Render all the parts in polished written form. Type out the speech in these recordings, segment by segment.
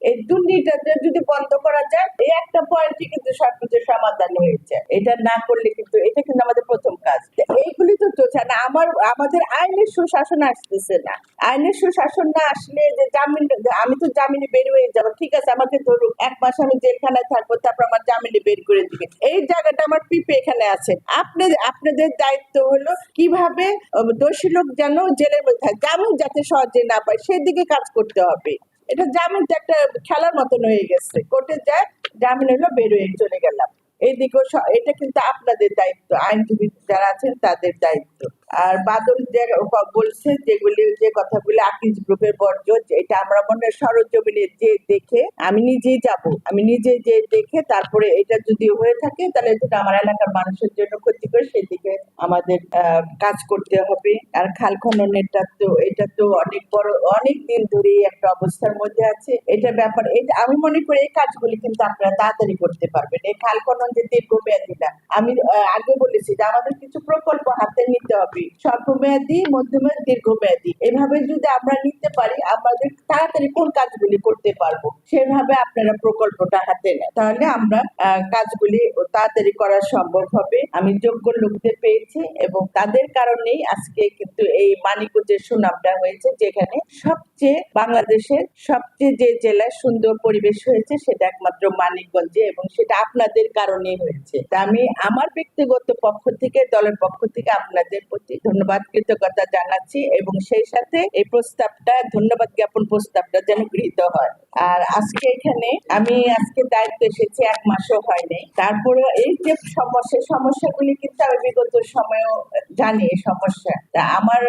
এই দুর্নীতিটা যদি বন্ধ করা যায়, এই একটা পয়েন্টই কিন্তু সবকিছু সমাধান হয়েছে। এটা না করলে কিন্তু এটা কিন্তু আমাদের প্রথম কাজ। এইগুলি তো চলছে না। আমাদের আইনের সুশাসন আসতেছে না। আইনের সুশাসন না আসলে যে জামিন, আমি তো জামিনে বের হয়ে যাবো, ঠিক আছে, আমাকে ধরুক 1 মাস আমি জেলখানায় থাকবো, তারপর আমার জামিনে বের করে দিবে। এই জায়গাটা আমার পিপে এখানে আছে। আপনাদের দায়িত্ব হলো কিভাবে দোষী লোক যেন জেলের মধ্যে থাকে, জামিন যাতে সহজে না পায় সেদিকে কাজ করতে হবে। এটা জামিন তো একটা খেলার মতন হয়ে গেছে। কোর্টে যায়, জামিন হলো, বের হয়ে চলে গেলাম। এইদিকেও এটা কিন্তু আপনাদের দায়িত্ব, আইনজীবী যারা আছেন তাদের দায়িত্ব। আর বাদল যে বলছে যে কথাগুলি আকিজ গ্রুপের বর্জ্য, এটা আমরা মনে হয় সরজমিনে যে দেখে, আমি নিজেই যাব, আমি নিজে যে দেখে তারপরে এটা যদি হয়ে থাকে তাহলে এটা আমার এলাকার মানুষের জন্য ক্ষতিকর, সেদিকে আমাদের কাজ করতে হবে। আর খাল খননেরটা তো এটা তো অনেক বড়, অনেক দিন ধরে একটা অবস্থার মধ্যে আছে। এটার ব্যাপারে এটা আমি মনে করি এই কাজগুলি কিন্তু আপনারা তাড়াতাড়ি করতে পারবেন। এই খাল খনন যে দীর্ঘমেয়াদী না, আমি আগে বলেছি যে আমাদের কিছু প্রকল্প হাতে নিতে হবে, স্বল্পমেয়াদী, মধ্যমেয়াদী, দীর্ঘমেয়াদী। এভাবে যদি আমরা নিতে পারি, আমাদের তাড়াতাড়ি কোন কাজগুলি করতে পারবো সেভাবে আপনারা প্রকল্পটা হাতে নেন, তাহলে আমরা কাজগুলি তাড়াতাড়ি করা সম্ভব হবে। আমি যোগ্য লোকদের পেয়েছি এবং তাদের কারণেই আজকে কিন্তু এই মানিকগঞ্জের সুনামটা হয়েছে, যেখানে বাংলাদেশের সবচেয়ে যে জেলায় সুন্দর পরিবেশ হয়েছে সেটা একমাত্র মানিকগঞ্জে, এবং সেটা আপনাদের কারণেই হয়েছে। তা আমি আমার ব্যক্তিগত পক্ষ থেকে, দলের পক্ষ থেকে আপনাদের প্রতি ধন্যবাদ, কৃতজ্ঞতা জানাচ্ছি, এবং সেই সাথে এই প্রস্তাবটা, ধন্যবাদ জ্ঞাপন প্রস্তাবটা যেন গৃহীত হয়। আর আজকে এখানে আমি দায়িত্ব এসেছি 1 মাসও হয়নি, তারপরে এই যে সমস্যাগুলি কিন্তু আমি বিগত সময়েও জানি এই সমস্যা। তা আমার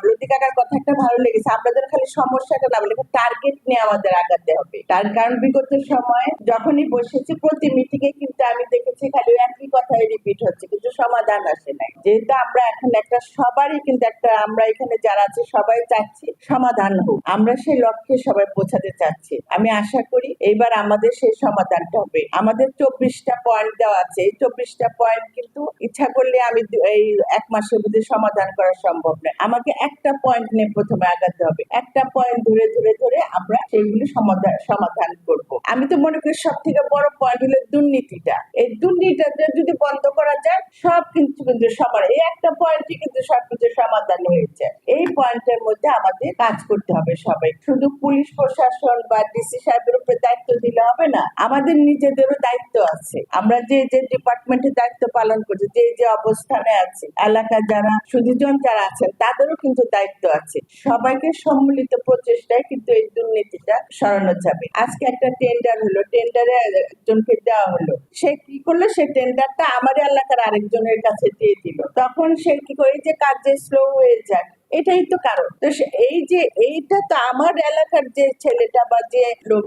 লতি কাকার কথা একটা ভালো লেগেছে, আপনাদের খালি সমস্যাটা না বলে টার্গেট নিয়ে আমাদের আগাতে হবে। তার কারণ বিগত সময়ে যখনই বসেছি প্রতি মিটিংয়ে কিন্তু আমি দেখেছি খালি একই কথাই রিপিট হচ্ছে, কিন্তু সমাধান আসে নাই। যেহেতু আমরা এখন একটা সবারই কিন্তু একটা, আমরা এখানে যারা আছে সবাই চাচ্ছি সমাধান হোক, আমরা সেই লক্ষ্যে সবাই পৌঁছাতে চাচ্ছি। আমি আশা করি এইবার আমাদের সেই সমাধানটা হবে। আমাদের 24টা পয়েন্ট দেওয়া আছে, এই 24টা পয়েন্ট কিন্তু ইচ্ছা করলে আমি এই 1 মাসের মধ্যে সমাধান করা সম্ভব নয়। আমাকে একটা পয়েন্ট নিয়ে প্রথমে আগাতে হবে, একটা পয়েন্ট ধরে ধরে ধরে আমরা সেইগুলি সমাধান করব। আমি তো মনে করি সব থেকে বড় পয়েন্ট হলো দুর্নীতিটা। এই দুর্নীতিটা যদি বন্ধ করা যায়, সব কিন্তু সবার, এই একটা পয়েন্টই কিন্তু সবকিছু সমাধান হয়েছে। এই পয়েন্টের মধ্যে আমাদের কাজ করতে হবে সবাই। শুধু পুলিশ প্রশাসন বা ডিসি সাহেবের উপরে দায়িত্ব দিলে হবে না, আমাদের নিজেদেরও দায়িত্ব আছে। আমরা যে যে ডিপার্টমেন্টে দায়িত্ব পালন করছি, যে যে অবস্থানে আছি, এলাকার যারা সুধীজন যারা আছেন তাদেরও কিন্তু দায়িত্ব আছে। সবাইকে সম্মিলিত প্রচেষ্টায় কিন্তু এই দুর্নীতিটা সরানো যাবে। আজকে একটা টেন্ডার হলো, টেন্ডারে একজনকে দেওয়া হলো, সে কি করলো, সে টেন্ডারটা আমার এলাকার আরেকজনের কাছে দিয়ে দিল। তখন সে কি করে, যে কাজ যে স্লো হয়ে যায়, এটাই তো কারণ। তো এই যে এইটা তো আমার এলাকার যে ছেলেটা বা যে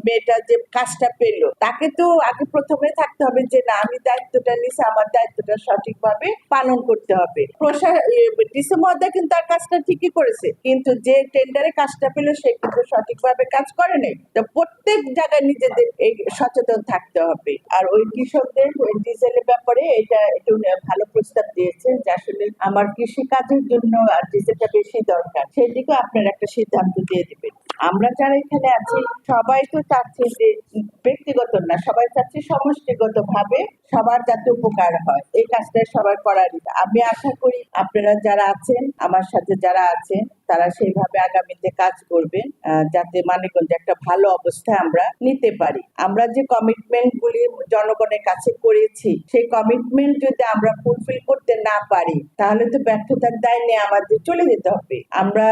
মেয়েটা যে কাজটা পেলো, তাকে তো আগে প্রথমে থাকতে হবে যে না, আমি দায়িত্বটা নিছি, আমার দায়িত্বটা সঠিকভাবে পালন করতে হবে। ডিসি মহোদয় কিন্তু তার কাজটা ঠিকই করেছে, কিন্তু যে টেন্ডারে কাজটা পেলো সে কিন্তু সঠিকভাবে কাজ করে নাই। তো প্রত্যেক জায়গায় নিজেদের এই সচেতন থাকতে হবে। আর ওই কৃষকদের ডিজেলের ব্যাপারে এটা একটু ভালো প্রস্তাব দিয়েছেন, যে আসলে আমার কৃষি কাজের জন্য আর ডিজেলটা বেশি দরকার, সেদিকে আপনারা একটা সিদ্ধান্ত দিয়ে দিবেন। আমরা যারা এখানে আছি সবাই তো চাচ্ছি যে ব্যক্তিগত না, সবাই চাচ্ছি সমষ্টিগত ভাবে সবার যাতে উপকার হয়, এই কাজটা সবার করার। আমি আশা করি আপনারা যারা আছেন, আমার সাথে যারা আছেন, তারা সেইভাবে আগামীতে কাজ করবেন, যাতে মানিকগঞ্জে একটা ভালো অবস্থায় আমরা নিতে পারি। আমরা যে কমিটমেন্ট গুলি জনগণের কাছে করেছি, সেই কমিটমেন্ট যদি আমরা ফুলফিল করতে না পারি, তাহলে তো ব্যর্থতার দায় নিয়ে আমাদের চলে যেতে হবে। আমরা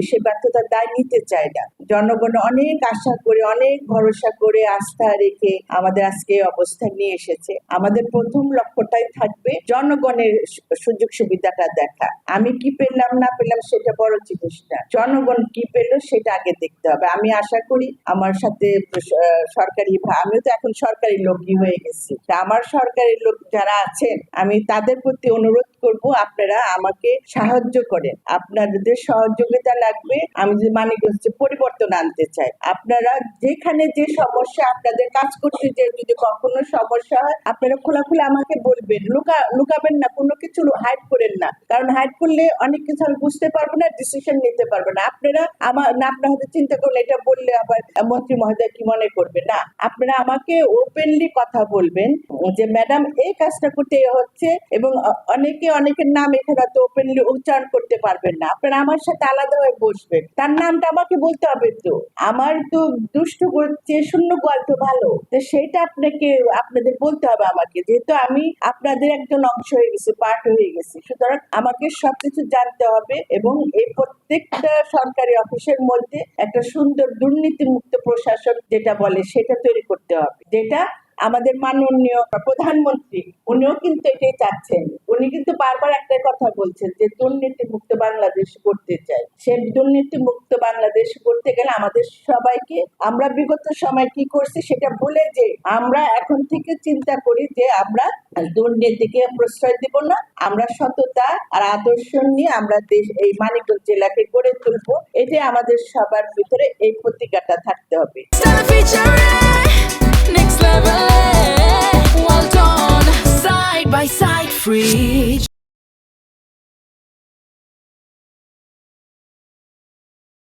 সেই ব্যর্থতার দায় নিতে চাই না। জনগণ অনেক আশা করে, অনেক ভরসা করে, আস্থা রেখে আমাদের আজকে এই অবস্থা নিয়ে এসেছে। আমাদের প্রথম লক্ষ্যটাই থাকবে জনগণের সুযোগ সুবিধাটা দেখা। আমি কি পেলাম না পেলাম সেটা বড় জিনিস না, জনগণ কি পেল সেটা আগে দেখতে হবে। আমি আশা করি আমার সাথে সরকারি, আমিও তো এখন সরকারি লোকই হয়ে গেছি, আমার সরকারি লোক যারা আছেন আমি তাদের প্রতি অনুরোধ করব, আপনারা আমাকে সাহায্য করেন। আপনাদের সহযোগিতা লাগবে। আমি যে মানিকগঞ্জে পরিবর্তন আনতে চাই, আপনারা যেখানে যে সমস্যা, আপনাদের কাজ করতে যে যদি কখনো সমস্যা হয়, আপনারা খোলাখুলি আমাকে বলবেন, লুকাবেন না, কোনো কিছু হাইড করেন না, কারণ হাইড করলে অনেক কিছু আমি বুঝতে পারবো না, ডিসিশন ডিসিশন নিতে পারবে না। আপনারা আপনারা হয়তো চিন্তা করলে এটা বললে আবার মন্ত্রী মহোদয় কি মনে করবে, না, আপনারা আমাকে ওপেনলি কথা বলবেন যে ম্যাডাম এই কাজটা করতে হচ্ছে, এবং অনেকের নাম এখানে তো ওপেনলি উচ্চারণ করতে পারবেন না, আপনারা আমার সাথে আলাদা হয়ে বসবেন, তার নামটা আমাকে বলতে হবে। তো আমার তো দুষ্টু করছে শূন্য গোয়াল তো ভালো, তো সেইটা আপনাদের বলতে হবে আমাকে, যেহেতু আমি আপনাদের একজন অংশ হয়ে গেছি, পার্ট হয়ে গেছি, সুতরাং আমাকে সবকিছু জানতে হবে এবং এই প্রত্যেকটা সরকারি অফিসের মধ্যে একটা সুন্দর দুর্নীতিমুক্ত প্রশাসন যেটা বলে সেটা তৈরি করতে হবে, যেটা আমাদের মাননীয় প্রধানমন্ত্রী উনিও কিন্তু এটাই চাচ্ছেন। উনি কিন্তু বারবার একটা কথা বলছেন যে দুর্নীতি মুক্ত বাংলাদেশ করতে চাই। সে দুর্নীতি মুক্ত বাংলাদেশ করতে গেলে আমাদের সবাইকে, আমরা বিগত সময় কি করছি সেটা ভুলে যে আমরা এখন থেকে চিন্তা করি যে আমরা দুর্নীতিকে প্রশ্রয় দিব না, আমরা সততা আর আদর্শ নিয়ে আমরা এই মানিকগঞ্জ জেলাকে গড়ে তুলবো। এটাই আমাদের সবার ভিতরে এই প্রতিজ্ঞাটা থাকতে হবে। Next level, well done, side by side, free.